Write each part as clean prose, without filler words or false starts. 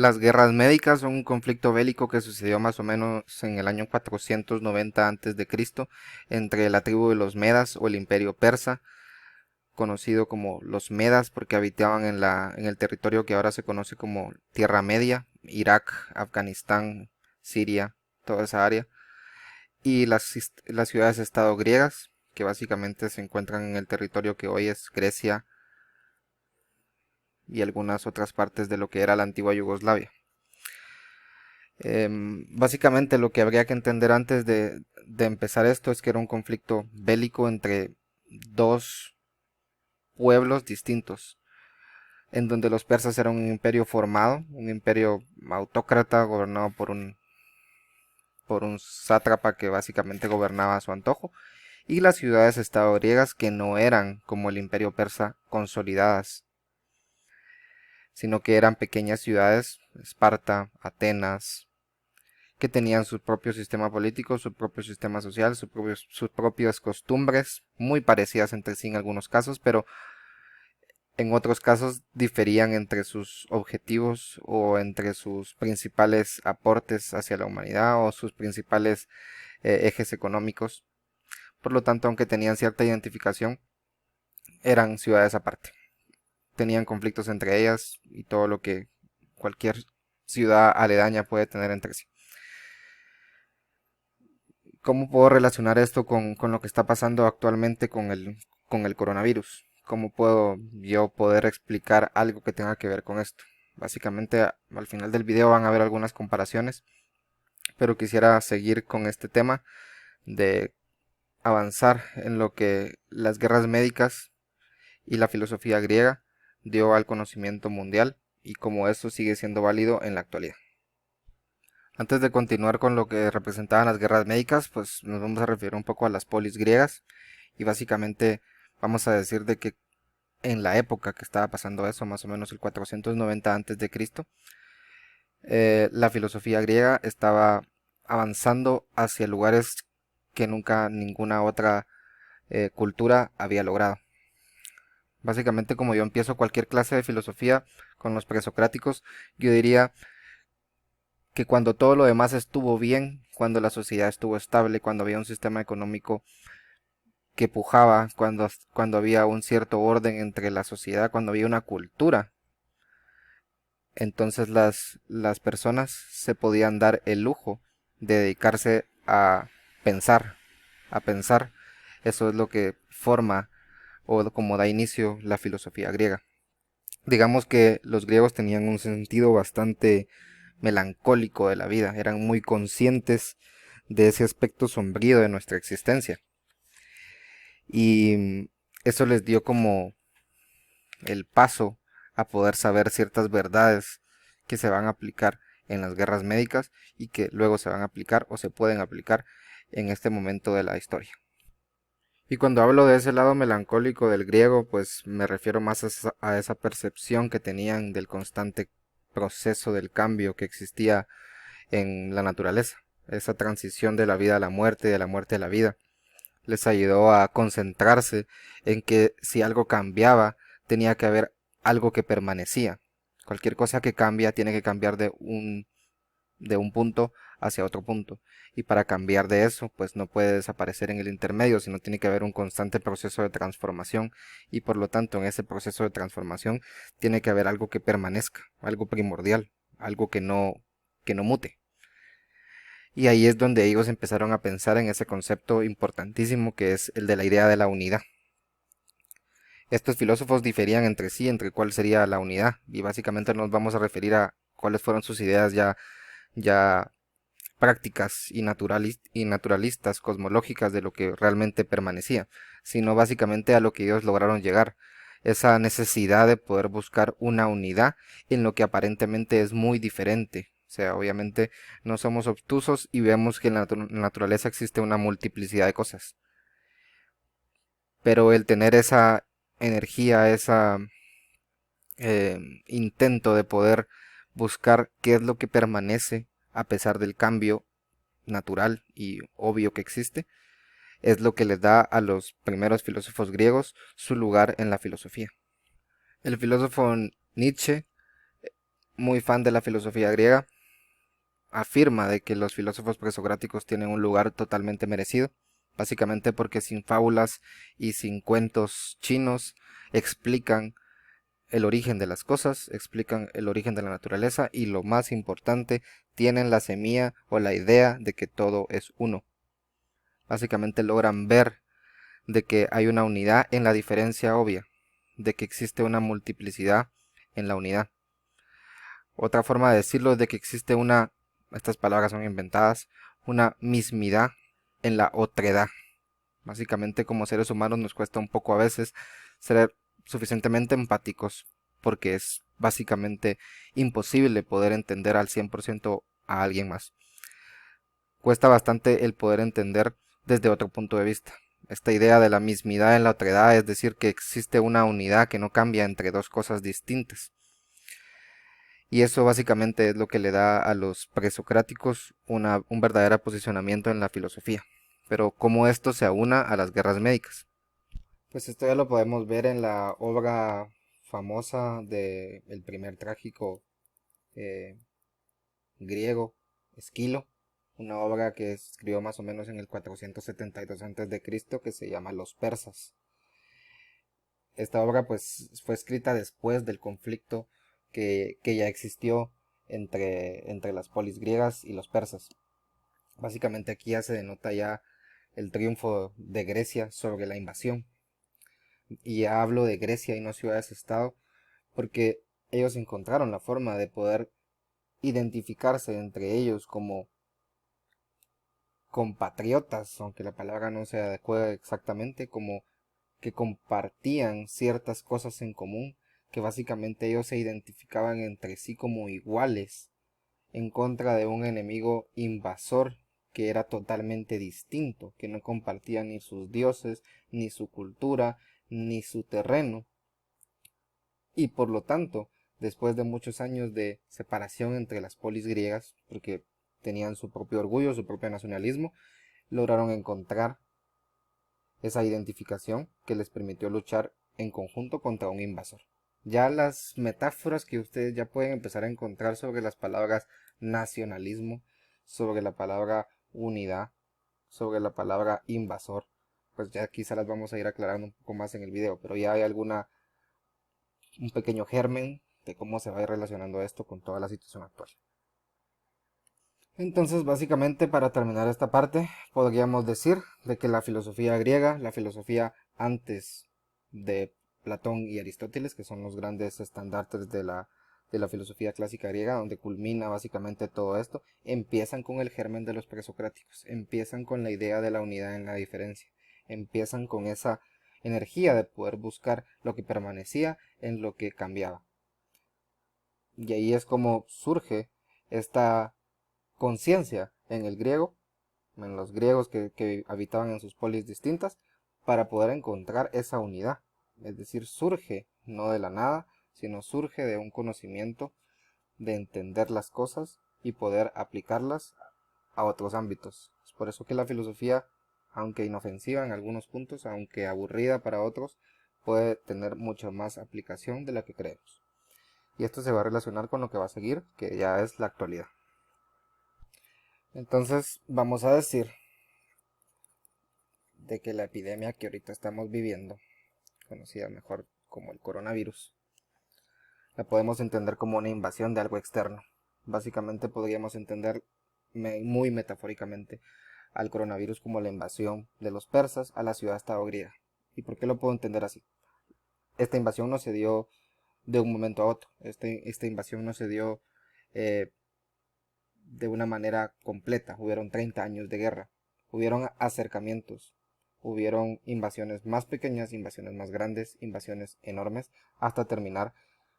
Las guerras médicas son un conflicto bélico que sucedió más o menos en el año 490 a.C. entre la tribu de los Medas o el Imperio Persa, conocido como los Medas porque habitaban en el territorio que ahora se conoce como Tierra Media, Irak, Afganistán, Siria, toda esa área, y las ciudades-estado griegas, que básicamente se encuentran en el territorio que hoy es Grecia y algunas otras partes de lo que era la antigua Yugoslavia. Básicamente lo que habría que entender antes de empezar esto es que era un conflicto bélico entre dos pueblos distintos, en donde los persas eran un imperio formado, un imperio autócrata gobernado por un sátrapa que básicamente gobernaba a su antojo, y las ciudades-estado griegas que no eran como el imperio persa consolidadas, sino que eran pequeñas ciudades, Esparta, Atenas, que tenían su propio sistema político, su propio sistema social, sus propias costumbres, muy parecidas entre sí en algunos casos, pero en otros casos diferían entre sus objetivos o entre sus principales aportes hacia la humanidad o sus principales ejes económicos. Por lo tanto, aunque tenían cierta identificación, eran ciudades aparte. Tenían conflictos entre ellas y todo lo que cualquier ciudad aledaña puede tener entre sí. ¿Cómo puedo relacionar esto con lo que está pasando actualmente con el coronavirus? ¿Cómo puedo yo poder explicar algo que tenga que ver con esto? Básicamente al final del video van a ver algunas comparaciones, pero quisiera seguir con este tema de avanzar en lo que las guerras médicas y la filosofía griega dio al conocimiento mundial y cómo esto sigue siendo válido en la actualidad. Antes de continuar con lo que representaban las guerras médicas, pues nos vamos a referir un poco a las polis griegas y básicamente vamos a decir de que en la época que estaba pasando eso, más o menos el 490 antes de Cristo, la filosofía griega estaba avanzando hacia lugares que nunca ninguna otra cultura había logrado. Básicamente, como yo empiezo cualquier clase de filosofía con los presocráticos, yo diría que cuando todo lo demás estuvo bien, cuando la sociedad estuvo estable, cuando había un sistema económico que pujaba, cuando había un cierto orden entre la sociedad, cuando había una cultura, entonces las personas se podían dar el lujo de dedicarse pensar, a pensar. Eso es lo que forma o como da inicio la filosofía griega. Digamos que los griegos tenían un sentido bastante melancólico de la vida, eran muy conscientes de ese aspecto sombrío de nuestra existencia. Y eso les dio como el paso a poder saber ciertas verdades que se van a aplicar en las guerras médicas y que luego se van a aplicar o se pueden aplicar en este momento de la historia. Y cuando hablo de ese lado melancólico del griego, pues me refiero más a esa percepción que tenían del constante proceso del cambio que existía en la naturaleza, esa transición de la vida a la muerte y de la muerte a la vida. Les ayudó a concentrarse en que si algo cambiaba, tenía que haber algo que permanecía. Cualquier cosa que cambia tiene que cambiar de un punto hacia otro punto. Y para cambiar de eso, pues no puede desaparecer en el intermedio, sino tiene que haber un constante proceso de transformación. Y por lo tanto, en ese proceso de transformación tiene que haber algo que permanezca, algo primordial, algo que no mute. Y ahí es donde ellos empezaron a pensar en ese concepto importantísimo que es el de la idea de la unidad. Estos filósofos diferían entre sí entre cuál sería la unidad y básicamente nos vamos a referir a cuáles fueron sus ideas ya prácticas y naturalistas cosmológicas de lo que realmente permanecía, sino básicamente a lo que ellos lograron llegar, esa necesidad de poder buscar una unidad en lo que aparentemente es muy diferente. O sea, obviamente no somos obtusos y vemos que en la naturaleza existe una multiplicidad de cosas. Pero el tener esa energía, esa intento de poder buscar qué es lo que permanece a pesar del cambio natural y obvio que existe, es lo que les da a los primeros filósofos griegos su lugar en la filosofía. El filósofo Nietzsche muy fan de la filosofía griega, afirma de que los filósofos presocráticos tienen un lugar totalmente merecido, básicamente porque sin fábulas y sin cuentos chinos explican el origen de las cosas, explican el origen de la naturaleza y lo más importante, tienen la semilla o la idea de que todo es uno. Básicamente logran ver de que hay una unidad en la diferencia obvia, de que existe una multiplicidad en la unidad. Otra forma de decirlo es de que existe una, estas palabras son inventadas, una mismidad en la otredad. Básicamente como seres humanos nos cuesta un poco a veces ser suficientemente empáticos porque es básicamente imposible poder entender al 100% a alguien más. Cuesta bastante el poder entender desde otro punto de vista. Esta idea de la mismidad en la otredad, es decir, que existe una unidad que no cambia entre dos cosas distintas. Y eso básicamente es lo que le da a los presocráticos un verdadero posicionamiento en la filosofía. Pero cómo esto se aúna a las guerras médicas. Pues esto ya lo podemos ver en la obra famosa de el primer trágico eh, griego, Esquilo, una obra que escribió más o menos en el 472 a.C. que se llama Los Persas. Esta obra pues fue escrita después del conflicto que ya existió entre las polis griegas y los persas. Básicamente aquí ya se denota ya el triunfo de Grecia sobre la invasión. Y ya hablo de Grecia y no ciudades-estado porque ellos encontraron la forma de poder identificarse entre ellos como compatriotas, aunque la palabra no se adecue exactamente, como que compartían ciertas cosas en común, que básicamente ellos se identificaban entre sí como iguales en contra de un enemigo invasor que era totalmente distinto, que no compartía ni sus dioses, ni su cultura, ni su terreno. Y por lo tanto, después de muchos años de separación entre las polis griegas, porque tenían su propio orgullo, su propio nacionalismo, lograron encontrar esa identificación que les permitió luchar en conjunto contra un invasor. Ya las metáforas que ustedes ya pueden empezar a encontrar sobre las palabras nacionalismo, sobre la palabra unidad, sobre la palabra invasor, pues ya quizá las vamos a ir aclarando un poco más en el video, pero ya hay un pequeño germen de cómo se va a ir relacionando esto con toda la situación actual. Entonces, básicamente, para terminar esta parte, podríamos decir de que la filosofía griega, la filosofía antes de Platón y Aristóteles, que son los grandes estandartes de la filosofía clásica griega, donde culmina básicamente todo esto, empiezan con el germen de los presocráticos, empiezan con la idea de la unidad en la diferencia, empiezan con esa energía de poder buscar lo que permanecía en lo que cambiaba. Y ahí es como surge esta conciencia en el griego, en los griegos que habitaban en sus polis distintas, para poder encontrar esa unidad. Es decir, surge no de la nada, sino surge de un conocimiento de entender las cosas y poder aplicarlas a otros ámbitos. Es por eso que la filosofía, aunque inofensiva en algunos puntos, aunque aburrida para otros, puede tener mucha más aplicación de la que creemos. Y esto se va a relacionar con lo que va a seguir, que ya es la actualidad. Entonces vamos a decir de que la epidemia que ahorita estamos viviendo, conocida mejor como el coronavirus, la podemos entender como una invasión de algo externo. Básicamente podríamos entender muy metafóricamente al coronavirus como la invasión de los persas a la ciudad-estado griega. ¿Y por qué lo puedo entender así? Esta invasión no se dio de un momento a otro. Esta invasión no se dio de una manera completa. Hubieron 30 años de guerra. Hubieron acercamientos. Hubieron invasiones más pequeñas, invasiones más grandes, invasiones enormes, hasta terminar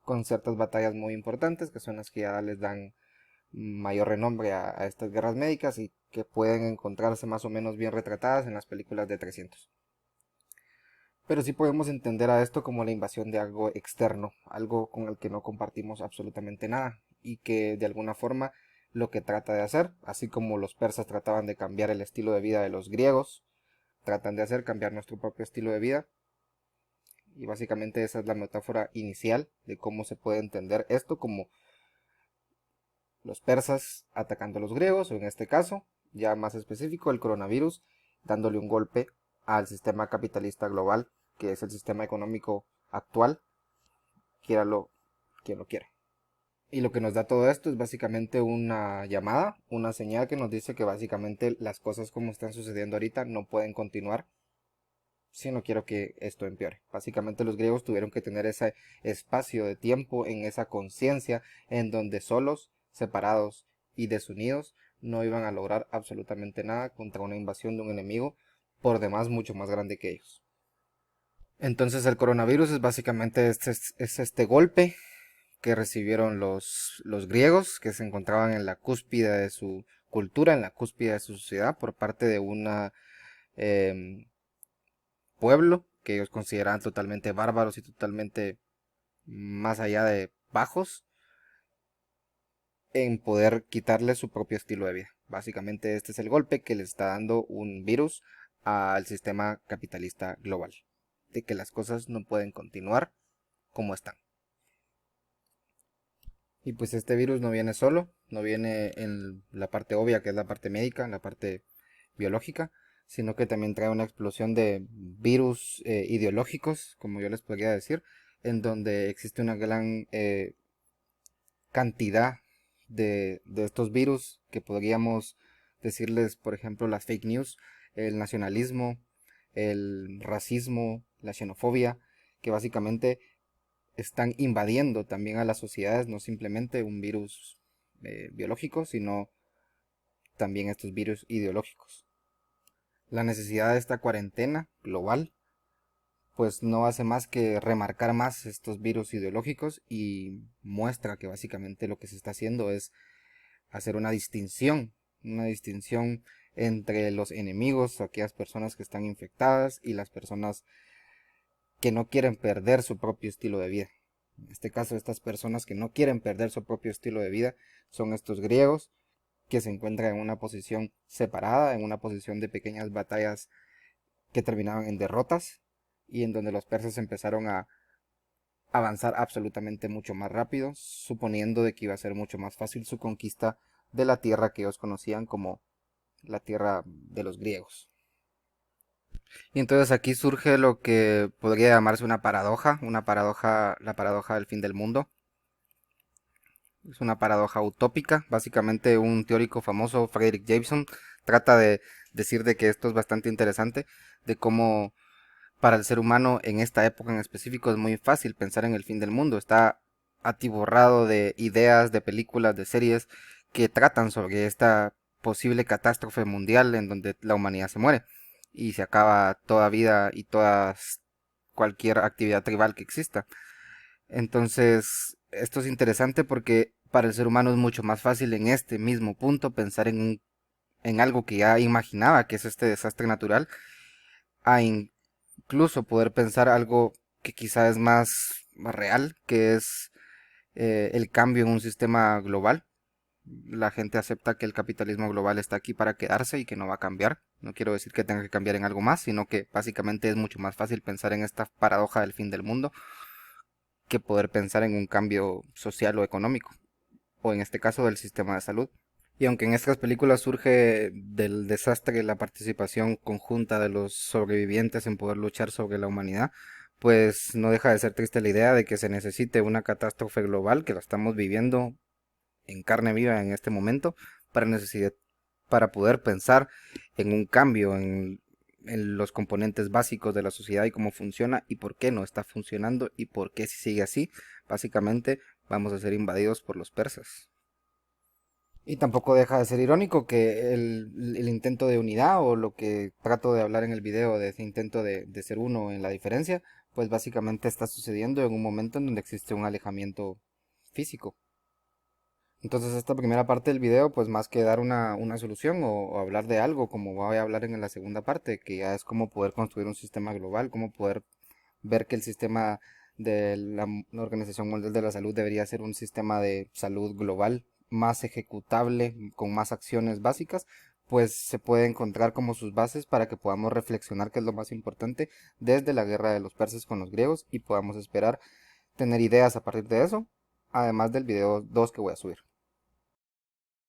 con ciertas batallas muy importantes, que son las que ya les dan mayor renombre a estas guerras médicas y que pueden encontrarse más o menos bien retratadas en las películas de 300. Pero sí podemos entender a esto como la invasión de algo externo, algo con el que no compartimos absolutamente nada y que de alguna forma lo que trata de hacer, así como los persas trataban de cambiar el estilo de vida de los griegos, tratan de hacer cambiar nuestro propio estilo de vida. Y básicamente esa es la metáfora inicial de cómo se puede entender esto como los persas atacando a los griegos, o en este caso, ya más específico, el coronavirus, dándole un golpe al sistema capitalista global, que es el sistema económico actual, quiéralo quien lo quiera. Y lo que nos da todo esto es básicamente una llamada, una señal que nos dice que básicamente las cosas como están sucediendo ahorita no pueden continuar si no quiero que esto empeore. Básicamente los griegos tuvieron que tener ese espacio de tiempo, en esa conciencia, en donde solos, separados y desunidos no iban a lograr absolutamente nada contra una invasión de un enemigo por demás mucho más grande que ellos. Entonces el coronavirus es básicamente este golpe que recibieron los griegos, que se encontraban en la cúspide de su cultura, en la cúspide de su sociedad, por parte de un pueblo que ellos consideraban totalmente bárbaros y totalmente más allá de bajos, en poder quitarle su propio estilo de vida. Básicamente este es el golpe que le está dando un virus al sistema capitalista global, de que las cosas no pueden continuar como están. Y pues este virus no viene solo, no viene en la parte obvia, que es la parte médica, en la parte biológica, sino que también trae una explosión de virus ideológicos, como yo les podría decir, en donde existe una gran cantidad de estos virus que podríamos decirles, por ejemplo, las fake news, el nacionalismo, el racismo, la xenofobia, que básicamente están invadiendo también a las sociedades, no simplemente un virus biológico, sino también estos virus ideológicos. La necesidad de esta cuarentena global pues no hace más que remarcar más estos virus ideológicos y muestra que básicamente lo que se está haciendo es hacer una distinción entre los enemigos, aquellas personas que están infectadas y las personas que no quieren perder su propio estilo de vida. En este caso, estas personas que no quieren perder su propio estilo de vida son estos griegos que se encuentran en una posición separada, en una posición de pequeñas batallas que terminaban en derrotas y en donde los persas empezaron a avanzar absolutamente mucho más rápido, suponiendo de que iba a ser mucho más fácil su conquista de la tierra que ellos conocían como la tierra de los griegos. Y entonces aquí surge lo que podría llamarse una paradoja, la paradoja del fin del mundo. Es una paradoja utópica. Básicamente un teórico famoso, Frederick Jameson, trata de decir de que esto es bastante interesante, de cómo para el ser humano en esta época en específico es muy fácil pensar en el fin del mundo. Está atiborrado de ideas, de películas, de series que tratan sobre esta posible catástrofe mundial en donde la humanidad se muere y se acaba toda vida y toda cualquier actividad tribal que exista. Entonces, esto es interesante porque para el ser humano es mucho más fácil en este mismo punto pensar en algo que ya imaginaba, que es este desastre natural, a incluso poder pensar algo que quizá es más real, que es el cambio en un sistema global. La gente acepta que el capitalismo global está aquí para quedarse y que no va a cambiar. No quiero decir que tenga que cambiar en algo más, sino que básicamente es mucho más fácil pensar en esta paradoja del fin del mundo que poder pensar en un cambio social o económico, o en este caso del sistema de salud. Y aunque en estas películas surge del desastre la participación conjunta de los sobrevivientes en poder luchar sobre la humanidad, pues no deja de ser triste la idea de que se necesite una catástrofe global, que la estamos viviendo en carne viva en este momento, para para poder pensar en un cambio en los componentes básicos de la sociedad y cómo funciona y por qué no está funcionando y por qué si sigue así, básicamente vamos a ser invadidos por los persas. Y tampoco deja de ser irónico que el intento de unidad o lo que trato de hablar en el video de ese intento de ser uno en la diferencia, pues básicamente está sucediendo en un momento en donde existe un alejamiento físico. Entonces esta primera parte del video, pues más que dar una solución o hablar de algo, como voy a hablar en la segunda parte, que ya es cómo poder construir un sistema global, cómo poder ver que el sistema de la Organización Mundial de la Salud debería ser un sistema de salud global más ejecutable, con más acciones básicas, pues se puede encontrar como sus bases para que podamos reflexionar qué es lo más importante desde la guerra de los persas con los griegos y podamos esperar tener ideas a partir de eso, además del video 2 que voy a subir.